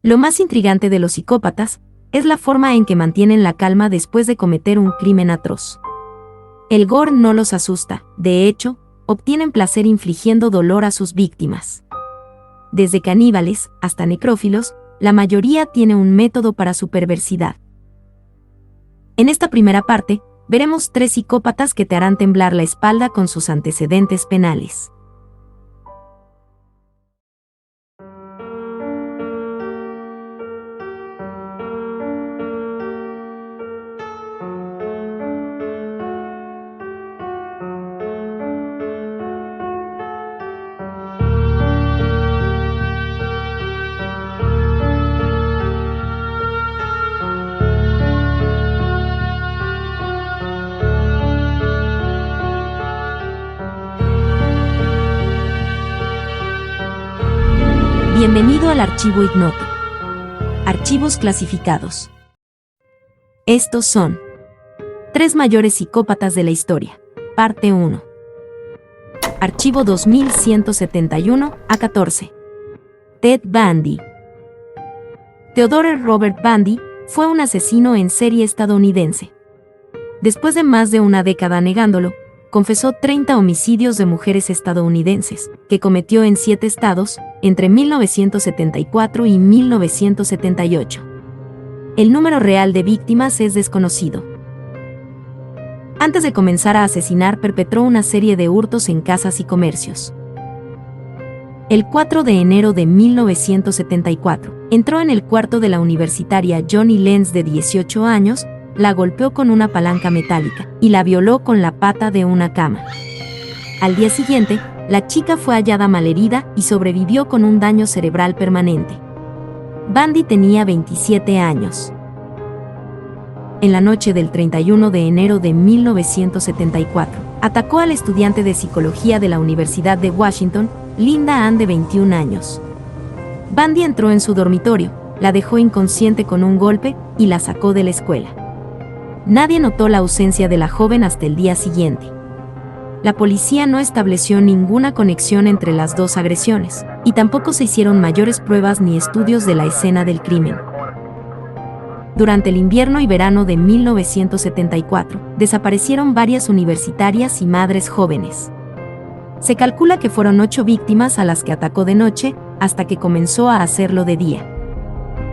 Lo más intrigante de los psicópatas es la forma en que mantienen la calma después de cometer un crimen atroz. El gore no los asusta, de hecho, obtienen placer infligiendo dolor a sus víctimas. Desde caníbales hasta necrófilos, la mayoría tiene un método para su perversidad. En esta primera parte, veremos 3 psicópatas que te harán temblar la espalda con sus antecedentes penales. Bienvenido al Archivo Ignoto. Archivos clasificados. Estos son 3 mayores psicópatas de la historia. Parte 1. Archivo 2171-A14. Ted Bundy. Theodore Robert Bundy fue un asesino en serie estadounidense. Después de más de una década negándolo, confesó 30 homicidios de mujeres estadounidenses, que cometió en 7 estados, entre 1974 y 1978. El número real de víctimas es desconocido. Antes de comenzar a asesinar, perpetró una serie de hurtos en casas y comercios. El 4 de enero de 1974, entró en el cuarto de la universitaria Joni Lenz de 18 años, la golpeó con una palanca metálica y la violó con la pata de una cama. Al día siguiente, la chica fue hallada malherida y sobrevivió con un daño cerebral permanente. Bundy tenía 27 años. En la noche del 31 de enero de 1974, atacó al estudiante de psicología de la Universidad de Washington, Linda Ann, de 21 años. Bundy entró en su dormitorio, la dejó inconsciente con un golpe y la sacó de la escuela. Nadie notó la ausencia de la joven hasta el día siguiente. La policía no estableció ninguna conexión entre las 2 agresiones, y tampoco se hicieron mayores pruebas ni estudios de la escena del crimen. Durante el invierno y verano de 1974, desaparecieron varias universitarias y madres jóvenes. Se calcula que fueron 8 víctimas a las que atacó de noche, hasta que comenzó a hacerlo de día.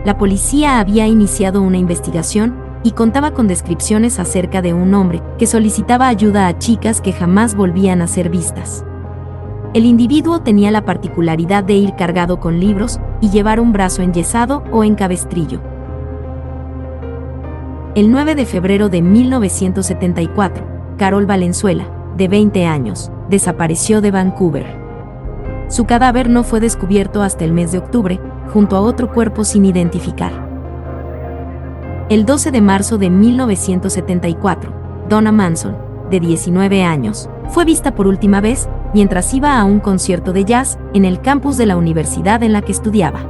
La policía había iniciado una investigación y contaba con descripciones acerca de un hombre que solicitaba ayuda a chicas que jamás volvían a ser vistas. El individuo tenía la particularidad de ir cargado con libros y llevar un brazo enyesado o en cabestrillo. El 9 de febrero de 1974, Carol Valenzuela, de 20 años, desapareció de Vancouver. Su cadáver no fue descubierto hasta el mes de octubre, junto a otro cuerpo sin identificar. El 12 de marzo de 1974, Donna Manson, de 19 años, fue vista por última vez mientras iba a un concierto de jazz en el campus de la universidad en la que estudiaba.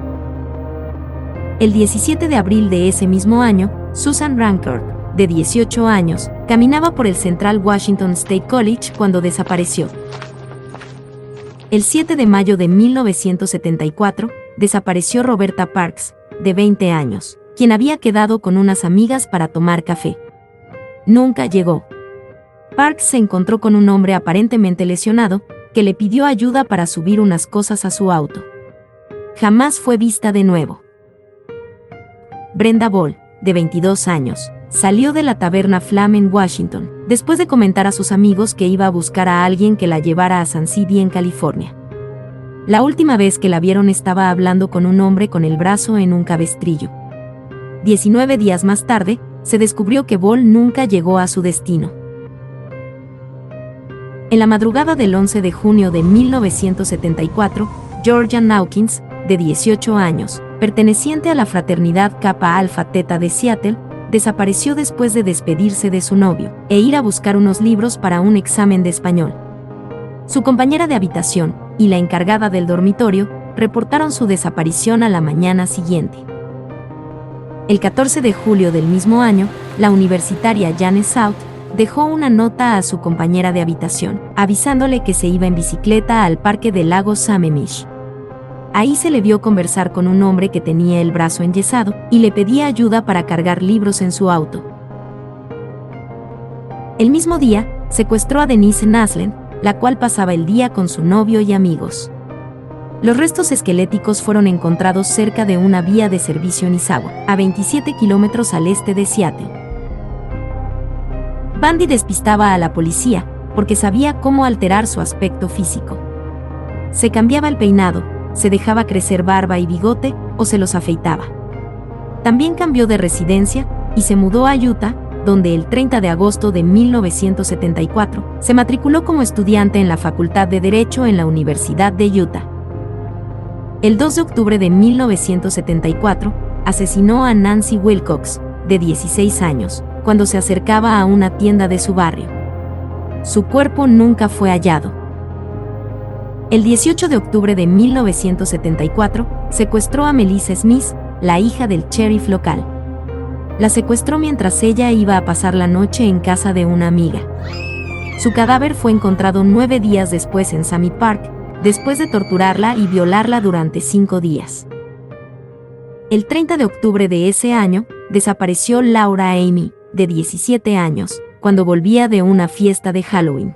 El 17 de abril de ese mismo año, Susan Rancourt, de 18 años, caminaba por el Central Washington State College cuando desapareció. El 7 de mayo de 1974, desapareció Roberta Parks, de 20 años, quien había quedado con unas amigas para tomar café. Nunca llegó. Parks se encontró con un hombre aparentemente lesionado, que le pidió ayuda para subir unas cosas a su auto. Jamás fue vista de nuevo. Brenda Ball, de 22 años, salió de la taberna Flam en Washington, después de comentar a sus amigos que iba a buscar a alguien que la llevara a San City en California. La última vez que la vieron estaba hablando con un hombre con el brazo en un cabestrillo. 19 días más tarde, se descubrió que Ball nunca llegó a su destino. En la madrugada del 11 de junio de 1974, Georgia Hawkins, de 18 años, perteneciente a la fraternidad Kappa Alpha Theta de Seattle, desapareció después de despedirse de su novio e ir a buscar unos libros para un examen de español. Su compañera de habitación y la encargada del dormitorio reportaron su desaparición a la mañana siguiente. El 14 de julio del mismo año, la universitaria Janice South dejó una nota a su compañera de habitación, avisándole que se iba en bicicleta al parque del lago Sammamish. Ahí se le vio conversar con un hombre que tenía el brazo enyesado y le pedía ayuda para cargar libros en su auto. El mismo día, secuestró a Denise Naslund, la cual pasaba el día con su novio y amigos. Los restos esqueléticos fueron encontrados cerca de una vía de servicio en Izawa, a 27 kilómetros al este de Seattle. Bundy despistaba a la policía, porque sabía cómo alterar su aspecto físico. Se cambiaba el peinado, se dejaba crecer barba y bigote, o se los afeitaba. También cambió de residencia, y se mudó a Utah, donde el 30 de agosto de 1974, se matriculó como estudiante en la Facultad de Derecho en la Universidad de Utah. El 2 de octubre de 1974, asesinó a Nancy Wilcox, de 16 años, cuando se acercaba a una tienda de su barrio. Su cuerpo nunca fue hallado. El 18 de octubre de 1974, secuestró a Melissa Smith, la hija del sheriff local. La secuestró mientras ella iba a pasar la noche en casa de una amiga. Su cadáver fue encontrado 9 días después en Summit Park, después de torturarla y violarla durante 5 días. El 30 de octubre de ese año, desapareció Laura Amy, de 17 años, cuando volvía de una fiesta de Halloween.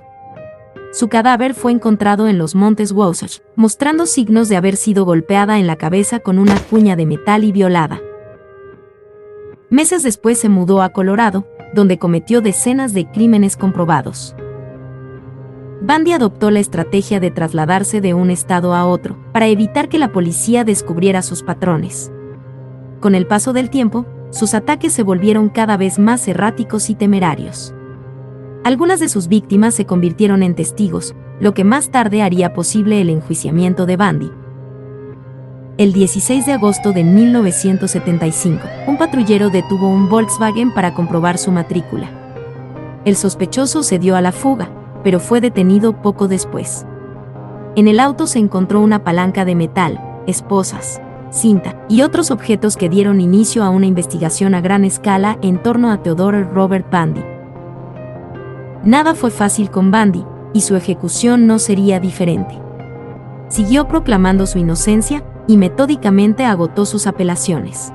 Su cadáver fue encontrado en los montes Wasatch, mostrando signos de haber sido golpeada en la cabeza con una cuña de metal y violada. Meses después se mudó a Colorado, donde cometió decenas de crímenes comprobados. Bundy adoptó la estrategia de trasladarse de un estado a otro, para evitar que la policía descubriera sus patrones. Con el paso del tiempo, sus ataques se volvieron cada vez más erráticos y temerarios. Algunas de sus víctimas se convirtieron en testigos, lo que más tarde haría posible el enjuiciamiento de Bundy. El 16 de agosto de 1975, un patrullero detuvo un Volkswagen para comprobar su matrícula. El sospechoso se dio a la fuga, pero fue detenido poco después. En el auto se encontró una palanca de metal, esposas, cinta y otros objetos que dieron inicio a una investigación a gran escala en torno a Theodore Robert Bundy. Nada fue fácil con Bundy, y su ejecución no sería diferente. Siguió proclamando su inocencia, y metódicamente agotó sus apelaciones.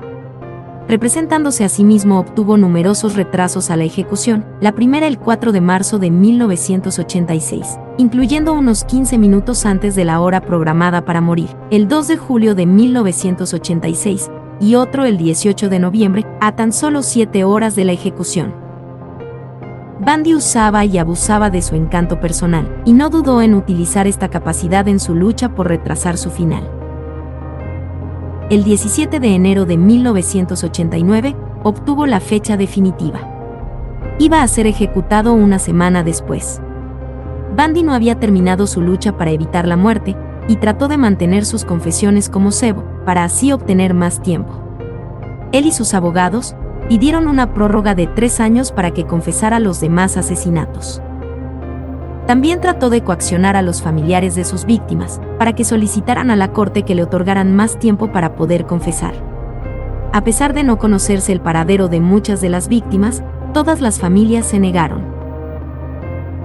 Representándose a sí mismo, obtuvo numerosos retrasos a la ejecución, la primera el 4 de marzo de 1986, incluyendo unos 15 minutos antes de la hora programada para morir, el 2 de julio de 1986, y otro el 18 de noviembre, a tan solo 7 horas de la ejecución. Bundy usaba y abusaba de su encanto personal, y no dudó en utilizar esta capacidad en su lucha por retrasar su final. El 17 de enero de 1989, obtuvo la fecha definitiva. Iba a ser ejecutado una semana después. Bundy no había terminado su lucha para evitar la muerte, y trató de mantener sus confesiones como cebo, para así obtener más tiempo. Él y sus abogados pidieron una prórroga de 3 años para que confesara los demás asesinatos. También trató de coaccionar a los familiares de sus víctimas, para que solicitaran a la corte que le otorgaran más tiempo para poder confesar. A pesar de no conocerse el paradero de muchas de las víctimas, todas las familias se negaron.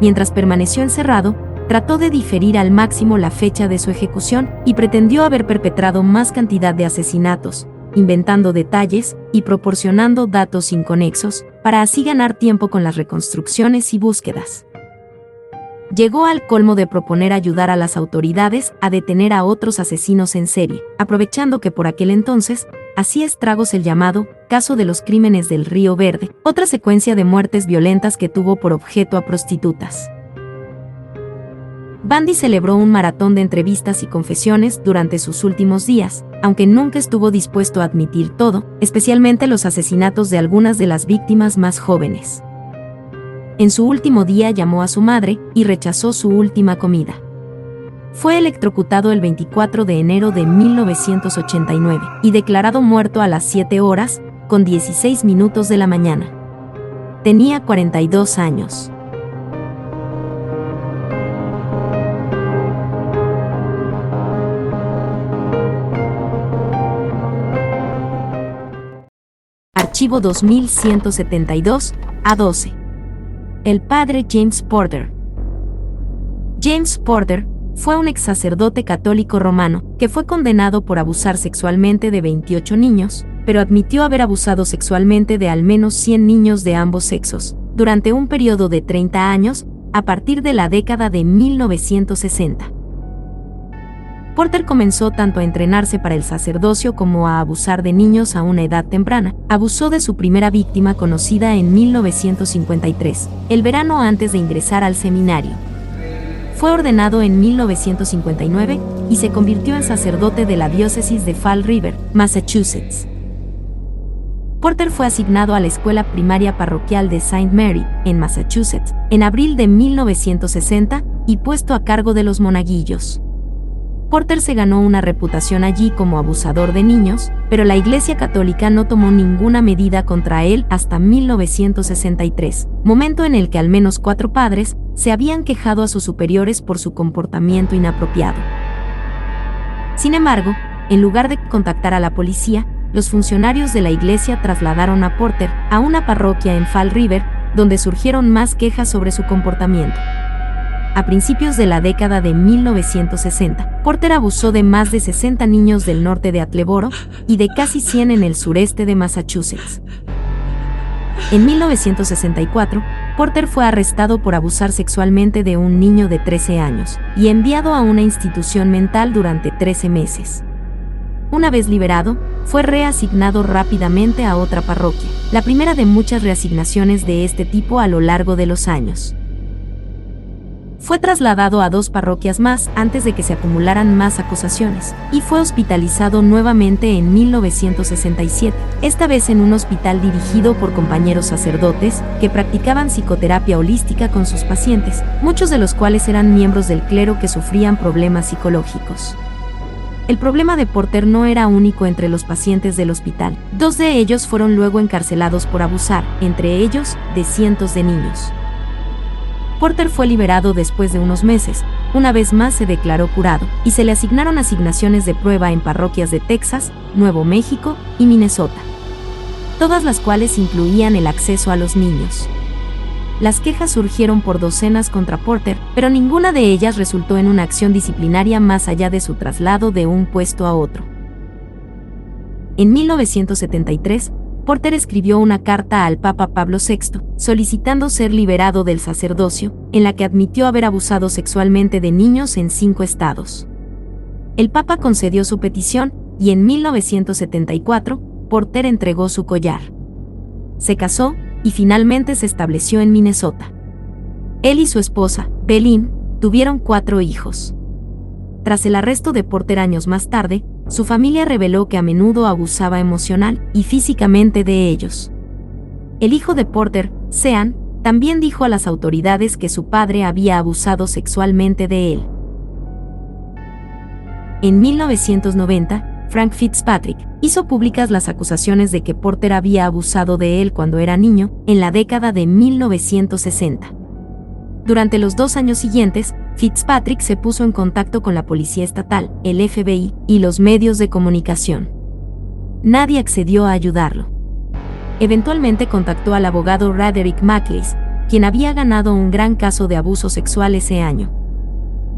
Mientras permaneció encerrado, trató de diferir al máximo la fecha de su ejecución y pretendió haber perpetrado más cantidad de asesinatos, inventando detalles y proporcionando datos inconexos, para así ganar tiempo con las reconstrucciones y búsquedas. Llegó al colmo de proponer ayudar a las autoridades a detener a otros asesinos en serie, aprovechando que por aquel entonces hacía estragos el llamado caso de los crímenes del Río Verde, otra secuencia de muertes violentas que tuvo por objeto a prostitutas. Bundy celebró un maratón de entrevistas y confesiones durante sus últimos días, aunque nunca estuvo dispuesto a admitir todo, especialmente los asesinatos de algunas de las víctimas más jóvenes. En su último día llamó a su madre y rechazó su última comida. Fue electrocutado el 24 de enero de 1989 y declarado muerto a las 7 horas, con 16 minutos de la mañana. Tenía 42 años. Archivo 2172, A12. El padre James Porter. James Porter fue un ex sacerdote católico romano que fue condenado por abusar sexualmente de 28 niños, pero admitió haber abusado sexualmente de al menos 100 niños de ambos sexos, durante un periodo de 30 años, a partir de la década de 1960. Porter comenzó tanto a entrenarse para el sacerdocio como a abusar de niños a una edad temprana. Abusó de su primera víctima conocida en 1953, el verano antes de ingresar al seminario. Fue ordenado en 1959 y se convirtió en sacerdote de la diócesis de Fall River, Massachusetts. Porter fue asignado a la escuela primaria parroquial de St. Mary, en Massachusetts, en abril de 1960 y puesto a cargo de los monaguillos. Porter se ganó una reputación allí como abusador de niños, pero la Iglesia Católica no tomó ninguna medida contra él hasta 1963, momento en el que al menos 4 padres se habían quejado a sus superiores por su comportamiento inapropiado. Sin embargo, en lugar de contactar a la policía, los funcionarios de la iglesia trasladaron a Porter a una parroquia en Fall River, donde surgieron más quejas sobre su comportamiento. A principios de la década de 1960, Porter abusó de más de 60 niños del norte de Attleboro y de casi 100 en el sureste de Massachusetts. En 1964, Porter fue arrestado por abusar sexualmente de un niño de 13 años y enviado a una institución mental durante 13 meses. Una vez liberado, fue reasignado rápidamente a otra parroquia, la primera de muchas reasignaciones de este tipo a lo largo de los años. Fue trasladado a 2 parroquias más antes de que se acumularan más acusaciones, y fue hospitalizado nuevamente en 1967, esta vez en un hospital dirigido por compañeros sacerdotes que practicaban psicoterapia holística con sus pacientes, muchos de los cuales eran miembros del clero que sufrían problemas psicológicos. El problema de Porter no era único entre los pacientes del hospital. 2 de ellos fueron luego encarcelados por abusar, entre ellos, de cientos de niños. Porter fue liberado después de unos meses, una vez más se declaró curado, y se le asignaron asignaciones de prueba en parroquias de Texas, Nuevo México y Minnesota, todas las cuales incluían el acceso a los niños. Las quejas surgieron por docenas contra Porter, pero ninguna de ellas resultó en una acción disciplinaria más allá de su traslado de un puesto a otro. En 1973, Porter escribió una carta al Papa Pablo VI, solicitando ser liberado del sacerdocio, en la que admitió haber abusado sexualmente de niños en 5 estados. El Papa concedió su petición, y en 1974, Porter entregó su collar. Se casó, y finalmente se estableció en Minnesota. Él y su esposa, Belin, tuvieron 4 hijos. Tras el arresto de Porter años más tarde, su familia reveló que a menudo abusaba emocional y físicamente de ellos. El hijo de Porter, Sean, también dijo a las autoridades que su padre había abusado sexualmente de él. En 1990, Frank Fitzpatrick hizo públicas las acusaciones de que Porter había abusado de él cuando era niño, en la década de 1960. Durante los 2 años siguientes, Fitzpatrick se puso en contacto con la policía estatal, el FBI, y los medios de comunicación. Nadie accedió a ayudarlo. Eventualmente contactó al abogado Roderick McLeish, quien había ganado un gran caso de abuso sexual ese año.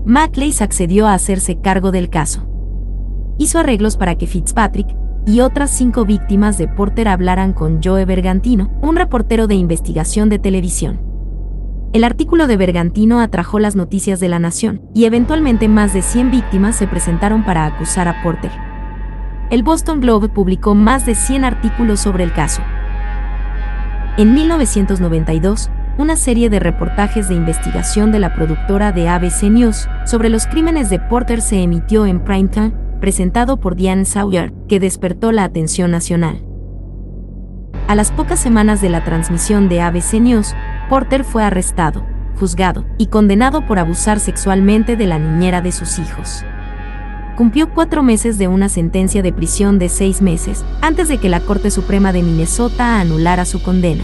McLeish accedió a hacerse cargo del caso. Hizo arreglos para que Fitzpatrick y otras 5 víctimas de Porter hablaran con Joe Bergantino, un reportero de investigación de televisión. El artículo de Bergantino atrajo las noticias de La Nación, y eventualmente más de 100 víctimas se presentaron para acusar a Porter. El Boston Globe publicó más de 100 artículos sobre el caso. En 1992, una serie de reportajes de investigación de la productora de ABC News sobre los crímenes de Porter se emitió en primetime, presentado por Diane Sawyer, que despertó la atención nacional. A las pocas semanas de la transmisión de ABC News, Porter fue arrestado, juzgado y condenado por abusar sexualmente de la niñera de sus hijos. Cumplió 4 meses de una sentencia de prisión de 6 meses, antes de que la Corte Suprema de Minnesota anulara su condena.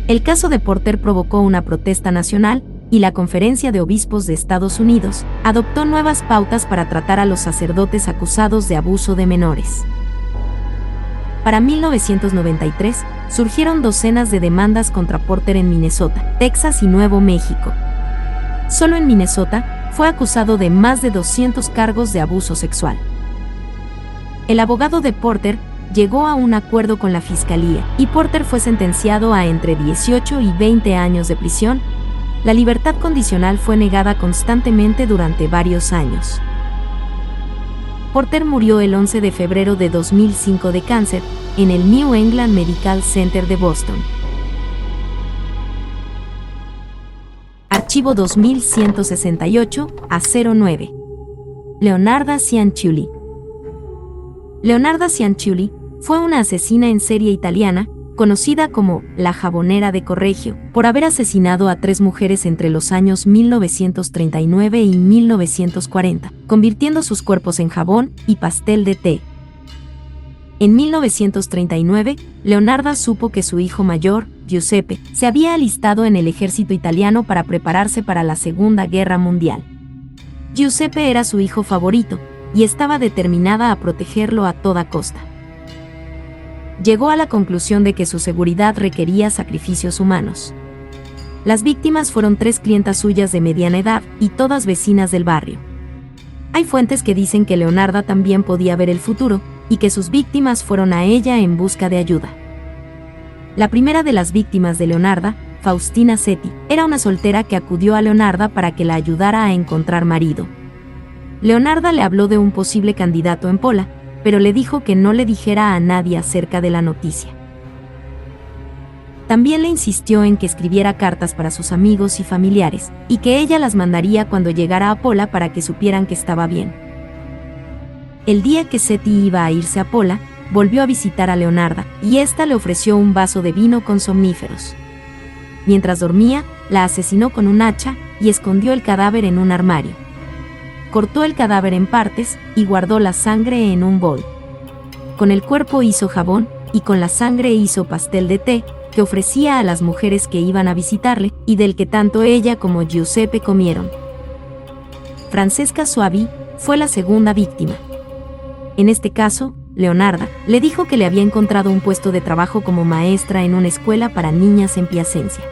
El caso de Porter provocó una protesta nacional, y la Conferencia de Obispos de Estados Unidos adoptó nuevas pautas para tratar a los sacerdotes acusados de abuso de menores. Para 1993, surgieron docenas de demandas contra Porter en Minnesota, Texas y Nuevo México. Solo en Minnesota, fue acusado de más de 200 cargos de abuso sexual. El abogado de Porter llegó a un acuerdo con la fiscalía y Porter fue sentenciado a entre 18 y 20 años de prisión. La libertad condicional fue negada constantemente durante varios años. Porter murió el 11 de febrero de 2005 de cáncer en el New England Medical Center de Boston. Archivo 2168-09. Leonarda Cianciulli. Leonarda Cianciulli fue una asesina en serie italiana, conocida como la Jabonera de Correggio, por haber asesinado a 3 mujeres entre los años 1939 y 1940, convirtiendo sus cuerpos en jabón y pastel de té. En 1939, Leonarda supo que su hijo mayor, Giuseppe, se había alistado en el ejército italiano para prepararse para la Segunda Guerra Mundial. Giuseppe era su hijo favorito, y estaba determinada a protegerlo a toda costa. Llegó a la conclusión de que su seguridad requería sacrificios humanos. Las víctimas fueron 3 clientas suyas de mediana edad y todas vecinas del barrio. Hay fuentes que dicen que Leonarda también podía ver el futuro y que sus víctimas fueron a ella en busca de ayuda. La primera de las víctimas de Leonarda, Faustina Setti, era una soltera que acudió a Leonarda para que la ayudara a encontrar marido. Leonarda le habló de un posible candidato en Pola, pero le dijo que no le dijera a nadie acerca de la noticia. También le insistió en que escribiera cartas para sus amigos y familiares, y que ella las mandaría cuando llegara a Pola para que supieran que estaba bien. El día que Setti iba a irse a Pola, volvió a visitar a Leonarda, y ésta le ofreció un vaso de vino con somníferos. Mientras dormía, la asesinó con un hacha y escondió el cadáver en un armario. Cortó el cadáver en partes y guardó la sangre en un bol. Con el cuerpo hizo jabón y con la sangre hizo pastel de té que ofrecía a las mujeres que iban a visitarle y del que tanto ella como Giuseppe comieron. Francesca Soavi fue la segunda víctima. En este caso, Leonarda le dijo que le había encontrado un puesto de trabajo como maestra en una escuela para niñas en Piacenza.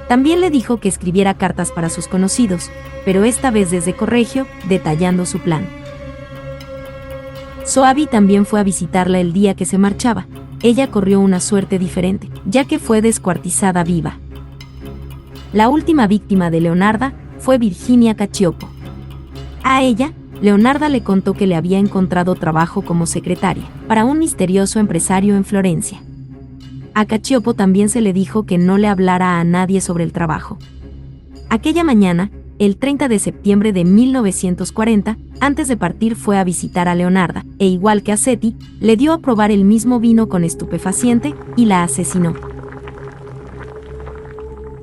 También le dijo que escribiera cartas para sus conocidos, pero esta vez desde Correggio, detallando su plan. Soavi también fue a visitarla el día que se marchaba. Ella corrió una suerte diferente, ya que fue descuartizada viva. La última víctima de Leonarda fue Virginia Cacioppo. A ella, Leonarda le contó que le había encontrado trabajo como secretaria para un misterioso empresario en Florencia. A Cacioppo también se le dijo que no le hablara a nadie sobre el trabajo. Aquella mañana, el 30 de septiembre de 1940, antes de partir fue a visitar a Leonarda, e igual que a Setti, le dio a probar el mismo vino con estupefaciente y la asesinó.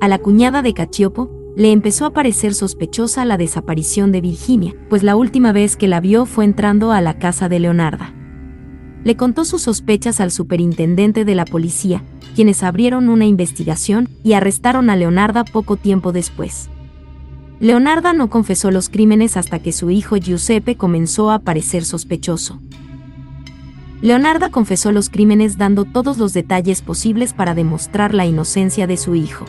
A la cuñada de Cacioppo le empezó a parecer sospechosa la desaparición de Virginia, pues la última vez que la vio fue entrando a la casa de Leonarda. Le contó sus sospechas al superintendente de la policía, quienes abrieron una investigación y arrestaron a Leonarda poco tiempo después. Leonarda no confesó los crímenes hasta que su hijo Giuseppe comenzó a parecer sospechoso. Leonarda confesó los crímenes dando todos los detalles posibles para demostrar la inocencia de su hijo.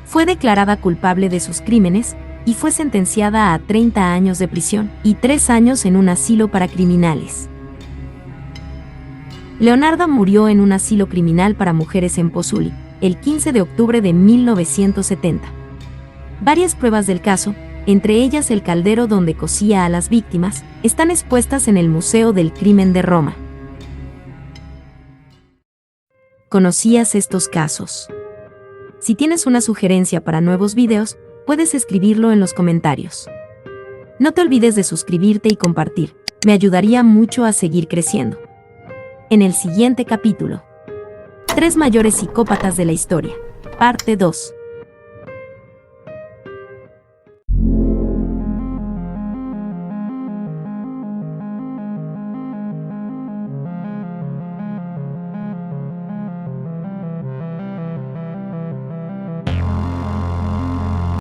Fue declarada culpable de sus crímenes y fue sentenciada a 30 años de prisión y 3 años en un asilo para criminales. Leonarda murió en un asilo criminal para mujeres en Pozzuoli, el 15 de octubre de 1970. Varias pruebas del caso, entre ellas el caldero donde cocía a las víctimas, están expuestas en el Museo del Crimen de Roma. ¿Conocías estos casos? Si tienes una sugerencia para nuevos videos, puedes escribirlo en los comentarios. No te olvides de suscribirte y compartir, me ayudaría mucho a seguir creciendo. En el siguiente capítulo, 3 mayores psicópatas de la historia, parte 2.